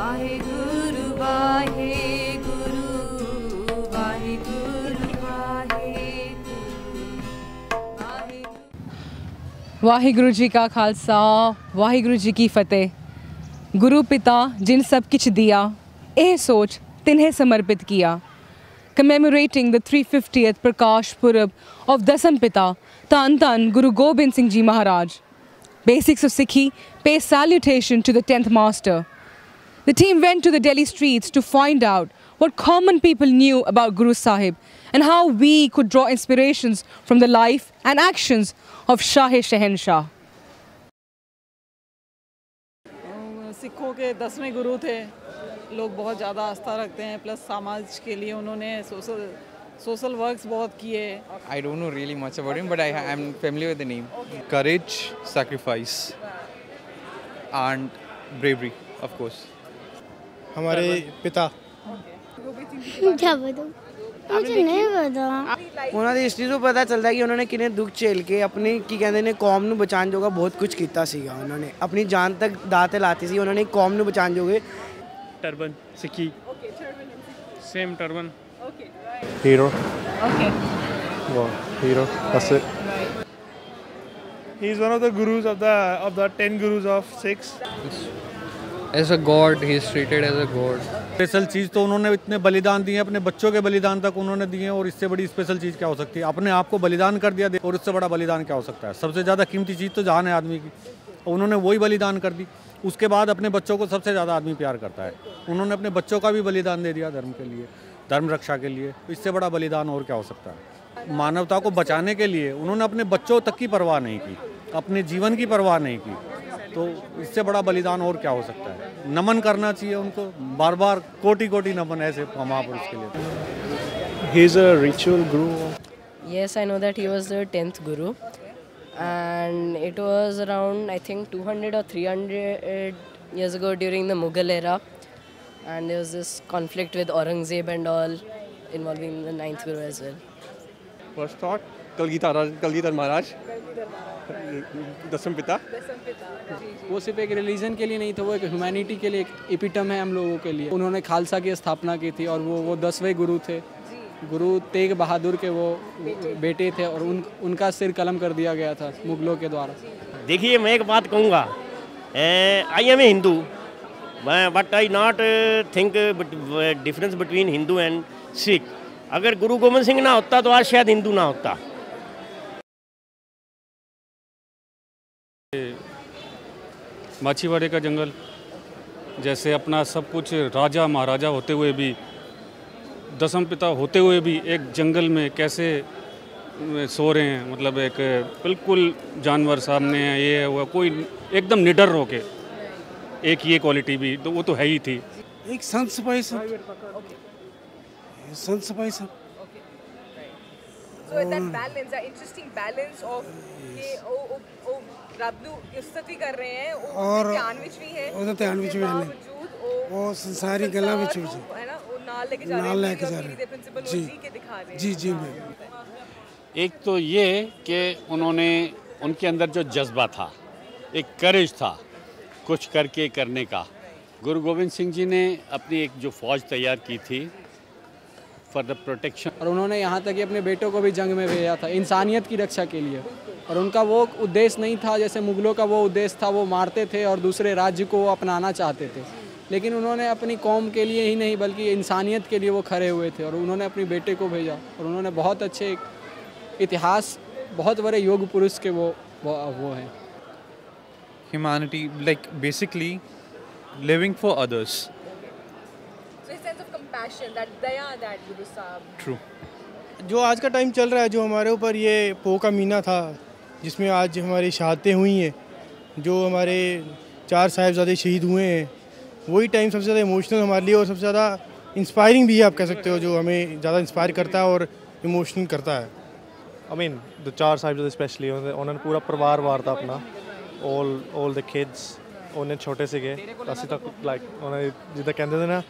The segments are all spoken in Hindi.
वाहेगुरु वाहेगुरु वाहेगुरु वाहेगुरु। वाहिगुरु जी का खालसा वाहिगुरु जी की फतेह। गुरु पिता जिन सब किछ दिया, एह सोच तिन्हें समर्पित किया। Commemorating the 350th Prakash Purab of Dasam Pita, Tan Tan Guru Gobind Singh Ji Maharaj. Basics of Sikhi pay salutation to the 10th Master. The team went to the Delhi streets to find out what common people knew about Guru Sahib and how we could draw inspirations from the life and actions of Shah-e-Shehenshah. सिखों के 10वें गुरु थे। लोग बहुत ज़्यादा आस्था रखते हैं, प्लस समाज के लिए उन्होंने सोशल वर्क्स बहुत किए। I don't know really much about him, but I am familiar with the name. Courage, sacrifice, and bravery, of course. हमारे पिता। क्या बताऊं? मुझे नहीं पता। ਉਹਨਾਂ ਦੀ ਹਿਸਟਰੀ ਤੋਂ ਪਤਾ ਚੱਲਦਾ ਕਿ ਉਹਨਾਂ ਨੇ ਕਿੰਨੇ ਦੁੱਖ ਝੇਲ ਕੇ ਆਪਣੀ ਕੀ ਕਹਿੰਦੇ ਨੇ ਕੌਮ ਨੂੰ ਬਚਾਉਣ ਜੋਗਾ ਬਹੁਤ ਕੁਝ ਕੀਤਾ ਸੀਗਾ। ਉਹਨਾਂ ਨੇ ਆਪਣੀ ਜਾਨ ਤੱਕ ਦਾਅ ਤੇ ਲਾਤੀ ਸੀ। ਉਹਨਾਂ ਨੇ ਕੌਮ ਨੂੰ ਬਚਾਉਣ ਜੋਗੇ turban Sikki same turban hero Okay. Hero that's it. he is one of the gurus of the 10 gurus of Sikhs. As a god, he is treated as a god. Special चीज़ तो उन्होंने इतने बलिदान दिए, अपने बच्चों के बलिदान तक उन्होंने दिए, और इससे बड़ी स्पेशल चीज़ क्या हो सकती है? अपने आप को बलिदान कर दिया, और इससे बड़ा बलिदान क्या हो सकता है? सबसे ज़्यादा कीमती चीज़ तो जान है आदमी की, उन्होंने वही बलिदान कर दी। उसके बाद अपने बच्चों को सबसे ज़्यादा आदमी प्यार करता है, उन्होंने अपने बच्चों का भी बलिदान दे दिया धर्म के लिए, धर्म रक्षा के लिए। इससे बड़ा बलिदान और क्या हो सकता है? मानवता को बचाने के लिए उन्होंने अपने बच्चों तक की परवाह नहीं की, अपने जीवन की परवाह नहीं की, तो इससे बड़ा बलिदान और क्या हो सकता है? नमन करना चाहिए उनको, बार बार कोटि कोटि नमन ऐसे महापुरुष के लिए। He is a ritual guru. Yes, I know that he was the 10th guru, and it was around I think 200 or 300 years ago during the Mughal era, and there was this conflict with Aurangzeb and all involving the 9th guru as well. First thought Kalgidhar Maharaj, दसम पिता। वो सिर्फ एक रिलीजन के लिए नहीं था, वो एक ह्यूमैनिटी के लिए एक एपिटम है हम लोगों के लिए। उन्होंने खालसा की स्थापना की थी, और वो 10वें गुरु थे। गुरु तेग बहादुर के वो बेटे थे, और उनका सिर कलम कर दिया गया था मुगलों के द्वारा। देखिए, मैं एक बात कहूँगा, I am a Hindu, but I not think difference between Hindu and Sikh. अगर गुरु गोबिंद सिंह ना होता तो आज शायद हिंदू ना होता। माछीवाड़े का जंगल, जैसे अपना सब कुछ राजा महाराजा होते हुए भी, दसम पिता होते हुए भी एक जंगल में कैसे सो रहे हैं, मतलब एक बिल्कुल जानवर सामने है, ये है वो, कोई एकदम निडर होके, एक ये क्वालिटी भी तो वो तो है ही थी। एक संत सिपाही सब So that balance, that interesting balance of कि ओ रब ਨੂੰ ਇਜ਼ਤ ਵੀ ਕਰ ਰਹੇ हैं, ਉਹ ਧਿਆਨ ਵਿੱਚ ਵੀ ਹੈ, ਉਹਦਾ ਧਿਆਨ ਵਿੱਚ ਵੀ ਹੈ, ਉਹ ਸੰਸਾਰੀ ਗੱਲਾਂ ਵਿੱਚ ਵੀ है ना, वो नाल लेके जा रहे हैं, प्रिंसिपल जी के दिखा रहे हैं। जी जी। एक तो ये कि उन्होंने, उनके अंदर जो जज्बा था, एक करेज था कुछ करके करने का। गुरु गोविंद सिंह जी ने अपनी एक जो फ़ौज तैयार की थी फॉर द प्रोटेक्शन, और उन्होंने यहाँ तक कि अपने बेटों को भी जंग में भेजा था इंसानियत की रक्षा के लिए। और उनका वो उद्देश्य नहीं था जैसे मुगलों का वो उद्देश्य था, वो मारते थे और दूसरे राज्य को अपनाना चाहते थे, लेकिन उन्होंने अपनी कौम के लिए ही नहीं बल्कि इंसानियत के लिए वो खड़े हुए थे, और उन्होंने अपने बेटे को भेजा। और उन्होंने बहुत अच्छे इतिहास, बहुत बड़े योग पुरुष के वो हैं। Humanity, like basically living for others. So a sense of compassion, that daya that Guru Sahib. True. जो आज का टाइम चल रहा है, जो हमारे ऊपर ये पो का महीना था जिसमें आज हमारी शहादतें हुई हैं, जो हमारे 4 साहिबजादे शहीद हुए हैं, वही टाइम सबसे ज़्यादा इमोशनल हमारे लिए और सबसे ज़्यादा इंस्पायरिंग भी है, आप कह सकते हो, जो हमें ज़्यादा इंस्पायर करता है और इमोशनल करता है। I mean, the 4 Sahibzade specially उन्होंने पूरा परिवार वार था अपना, all the kids, ਉਹਨੇ ਛੋਟੇ ਸੀਗੇ, ਅਸੀਂ ਤਾਂ ਲਾਈਕ ਉਹਨਾਂ ਜਿੱਦਾਂ ਕਹਿੰਦੇ ਨੇ ਨਾ,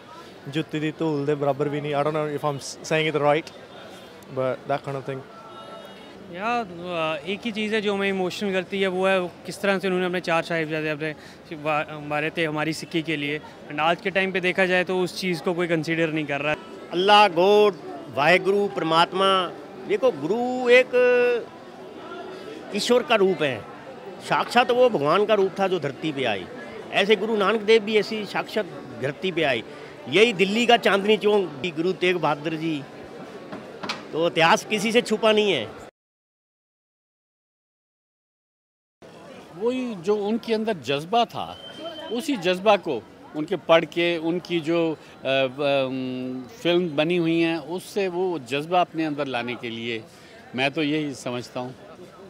ਜੁੱਤੀ ਦੀ ਧੂਲ ਦੇ ਬਰਾਬਰ ਵੀ ਨਹੀਂ। I don't know if I'm saying it right, but that kind of thing. एक ही चीज़ है जो हमें इमोशनल करती है, वो है किस तरह से उन्होंने अपने 4 साहिबजादे अपने मारे थे हमारी सिक्की के लिए। एंड आज के टाइम पे देखा जाए तो उस चीज़ को कोई कंसीडर नहीं कर रहा। अल्लाह, गॉड, वाहेगुरु, परमात्मा, देखो गुरु एक ईश्वर का रूप है, साक्षात वो भगवान का रूप था जो धरती पे आई। ऐसे गुरु नानक देव भी ऐसी साक्षात धरती पे आई। यही दिल्ली का चांदनी चौक गुरु तेग बहादुर जी, तो इतिहास किसी से छुपा नहीं है। वही जो उनके अंदर जज्बा था, उसी जज्बा को उनके पढ़ के, उनकी जो फिल्म बनी हुई हैं, उससे वो जज्बा अपने अंदर लाने के लिए मैं तो यही समझता हूँ,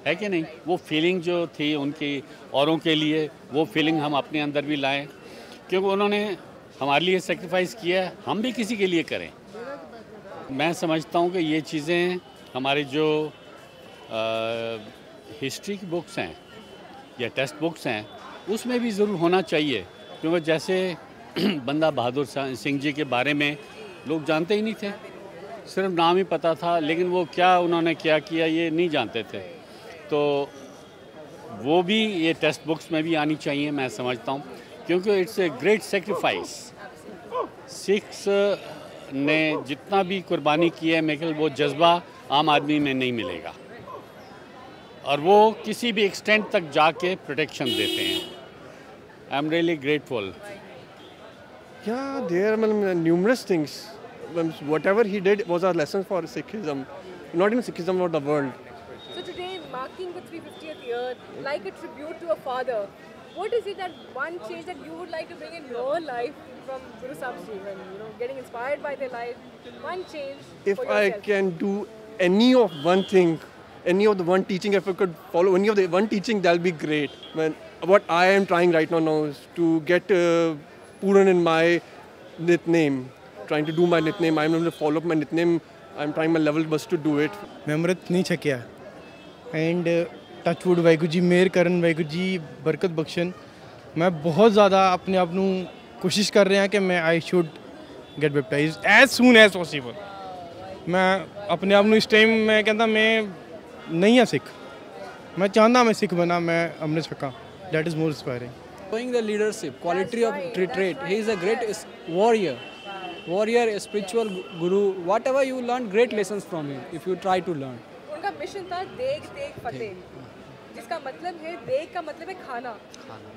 है कि नहीं। वो फीलिंग जो थी उनकी औरों के लिए, वो फीलिंग हम अपने अंदर भी लाएं, क्योंकि उन्होंने हमारे लिए सेक्रीफाइस किया है, हम भी किसी के लिए करें। मैं समझता हूँ कि ये चीज़ें हमारे जो हिस्ट्री की बुक्स हैं या टेक्स्ट बुक्स हैं, उसमें भी ज़रूर होना चाहिए, क्योंकि जैसे बंदा बहादुर सिंह जी के बारे में लोग जानते ही नहीं थे, सिर्फ नाम ही पता था, लेकिन वो क्या उन्होंने क्या किया ये नहीं जानते थे। तो वो भी ये टेक्स्ट बुक्स में भी आनी चाहिए, मैं समझता हूँ, क्योंकि it's a great sacrifice. Sikhs ने जितना भी कुर्बानी की है, मेरे ख्याल वो जज्बा आम आदमी में नहीं मिलेगा, और वो किसी भी एक्सटेंट तक जाके प्रोटेक्शन देते हैं। I am really grateful. Yeah, there are numerous things. Whatever he did was a lesson for Sikhism, not even Sikhism, not the world. So today, marking the 350th year, like a tribute to a father, what is it that one change that you would like to bring in your life from Guru Sahib's Jeevan? You know, getting inspired by their life, one change. If I can do any of one thing, any of the one teaching, if I could follow any of the one teaching, that'll be great. Man, what I am trying right now is to get Puran in my nickname, trying to do my nickname. I'm going to follow up my nickname. I'm trying my level best to do it. मैं अमृत नहीं छकिया एंड टचवुड वाहिगुरू जी मेहर करन, वाहिगुरू जी बरकत बख्शन। मैं बहुत ज़्यादा अपने आप ਨੂੰ कोशिश कर रहा कि मैं I should get baptise as soon as possible. मैं अपने आप ਨੂੰ इस टाइम मैं कहता मैं नहीं हाँ सिख, मैं चाहता मैं सिख बना, मैं अमृत छका। That is more inspiring. Showing the leadership, quality of trait. He is a great warrior, a spiritual guru. Whatever you learn, great lessons from him. If you try to learn. उनका मिशन था देग देग फतेह, जिसका मतलब है देग का मतलब है खाना,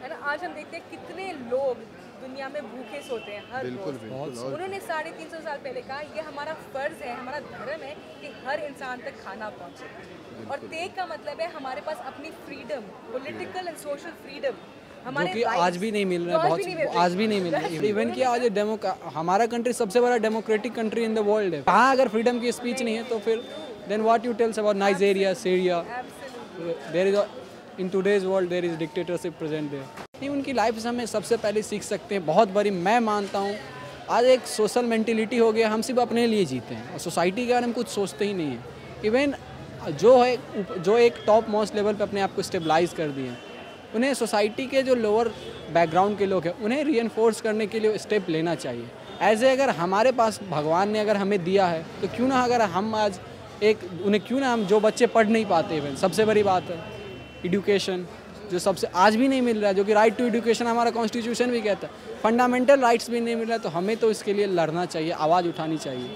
है ना। आज हम देखते हैं कितने लोग दुनिया में भूखे सोते हैं हर रोज। उन्होंने 350 साल पहले कहा ये हमारा फर्ज है, हमारा धर्म है कि हर इंसान तक खाना पहुंचे। और तेग का मतलब है हमारे पास अपनी freedom, political and social freedom, जो कि आज भी नहीं मिल रहा है, बहुत आज भी नहीं मिल रहा है। इवन कि आज हमारा कंट्री सबसे बड़ा democratic country in the world है, वहाँ अगर फ्रीडम की स्पीच नहीं है तो फिर then what you tells about Nigeria, Syria, there is in today's world there is dictatorship present there. नहीं, उनकी लाइफ से हमें सबसे पहले सीख सकते हैं बहुत बड़ी। मैं मानता हूँ आज एक सोशल मेंटेलिटी हो गया, हम सिर्फ अपने लिए जीते हैं और सोसाइटी के बारे में कुछ सोचते ही नहीं है। इवन जो एक टॉप मोस्ट लेवल पे अपने आप को स्टेबलाइज कर दिए हैं, उन्हें सोसाइटी के जो लोअर बैकग्राउंड के लोग हैं उन्हें रीइंफोर्स करने के लिए स्टेप लेना चाहिए। ऐसे अगर हमारे पास भगवान ने अगर हमें दिया है तो क्यों ना अगर हम आज उन्हें क्यों ना हम जो बच्चे पढ़ नहीं पाते, इवन सबसे बड़ी बात है एजुकेशन जो सबसे आज भी नहीं मिल रहा है, जो कि राइट टू एजुकेशन हमारा कॉन्स्टिट्यूशन भी कहता है, फंडामेंटल राइट्स भी नहीं मिल रहा है, तो हमें तो इसके लिए लड़ना चाहिए, आवाज़ उठानी चाहिए,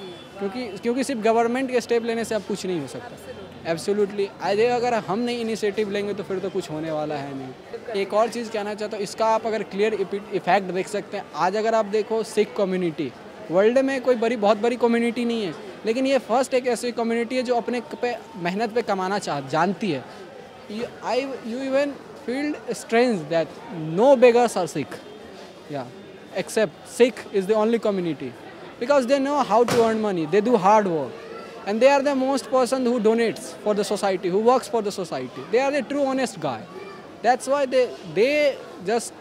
क्योंकि सिर्फ गवर्नमेंट के स्टेप लेने से अब कुछ नहीं हो सकता। एब्सोल्युटली अगर हम नहीं इनिशिएटिव लेंगे तो फिर तो कुछ होने वाला है नहीं। एक और चीज़ कहना चाहता हूँ, इसका आप अगर क्लियर इफेक्ट देख सकते हैं। आज अगर आप देखो सिख कम्युनिटी वर्ल्ड में कोई बहुत बड़ी कम्युनिटी नहीं है, लेकिन ये फर्स्ट एक ऐसी कम्युनिटी है जो अपने पे मेहनत पे कमाना जानती है। You even feel strange that no beggars are Sikh, या except Sikh is the only community because they know how to earn money, they do hard work, and they are the most person who donates for the society, who works for the society. They are the true honest guy. That's why they just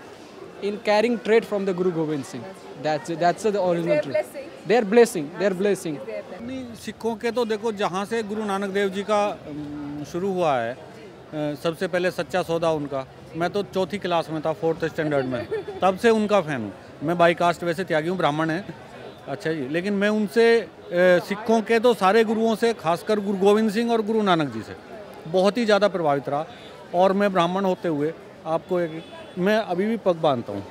in carrying trait from the Guru Gobind Singh. That's the original trait. Their blessing. सिखों के तो देखो जहाँ से गुरु नानक देव जी का शुरू हुआ है, सबसे पहले सच्चा सौदा उनका, मैं तो 4th क्लास में था, 4th स्टैंडर्ड में, तब से उनका फैन हूँ। मैं बाई कास्ट वैसे त्यागी हूँ, ब्राह्मण है, अच्छा जी, लेकिन मैं उनसे सिखों के तो सारे गुरुओं से, खासकर गुरु गोविंद सिंह और गुरु नानक जी से बहुत ही ज़्यादा प्रभावित रहा। और मैं ब्राह्मण होते हुए आपको मैं अभी भी पग बांधता हूँ।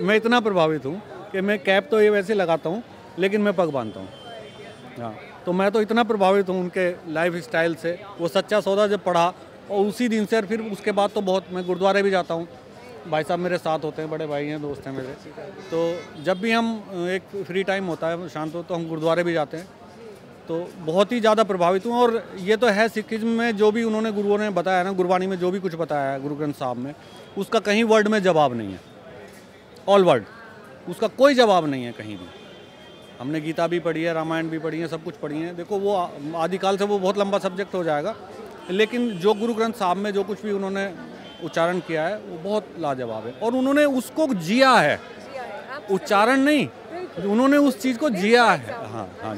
मैं इतना प्रभावित हूँ कि मैं कैप तो ये वैसे लगाता हूँ, लेकिन मैं पग बांधता हूँ। हाँ, तो मैं तो इतना प्रभावित हूँ उनके लाइफ स्टाइल से। वो सच्चा सौदा जब पढ़ा और उसी दिन से, और फिर उसके बाद तो बहुत, मैं गुरुद्वारे भी जाता हूँ। भाई साहब मेरे साथ होते हैं, बड़े भाई हैं, दोस्त हैं मेरे। तो जब भी हम एक फ्री टाइम होता है शांत हो, तो हम गुरुद्वारे भी जाते हैं। तो बहुत ही ज़्यादा प्रभावित हूँ। और ये तो है सिखिज्म में जो भी उन्होंने गुरुओं ने बताया ना, गुरबाणी में जो भी कुछ बताया है गुरु ग्रंथ साहब में, उसका कहीं वर्ड में जवाब नहीं है। ऑल वर्ड उसका कोई जवाब नहीं है कहीं भी। हमने गीता भी पढ़ी है, रामायण भी पढ़ी है, सब कुछ पढ़ी है। देखो वो आदिकाल से वो बहुत लंबा सब्जेक्ट हो जाएगा, लेकिन जो गुरु ग्रंथ साहब में जो कुछ भी उन्होंने उच्चारण किया है वो बहुत लाजवाब है। और उन्होंने उसको जिया है, उच्चारण नहीं, उन्होंने उस चीज़ को जिया है। हाँ हाँ।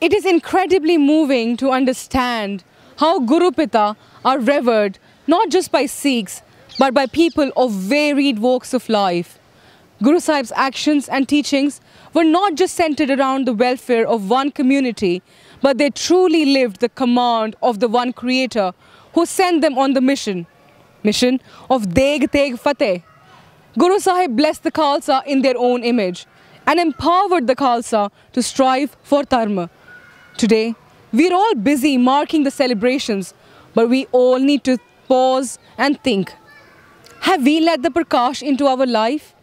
It is incredibly moving to understand how Guru Pita are revered not just by Sikhs but by people of varied walks of life. Guru Sahib's actions and teachings were not just centered around the welfare of one community, but they truly lived the command of the one Creator who sent them on the mission of Deg Teg Fateh. Guru Sahib blessed the Khalsa in their own image and empowered the Khalsa to strive for Dharma. Today, we're all busy marking the celebrations, but we all need to pause and think. Have we let the Prakash into our life?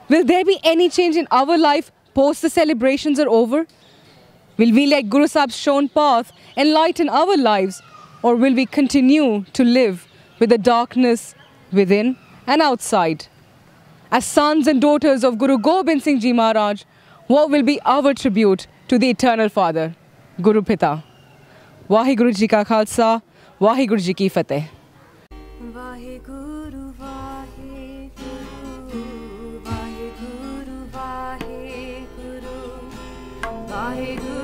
Will there be any change in our life post the celebrations are over? Will we let Guru Sahib's shown path enlighten our lives, or will we continue to live with the darkness within and outside? As sons and daughters of Guru Gobind Singh Ji Maharaj, what will be our tribute to the Eternal Father, Guru Pita? Vaheguru Ji Ka Khalsa, Vaheguru Ji Ki Fateh. Vaheguru, Vaheguru, Vaheguru, Vaheguru, Vaheguru.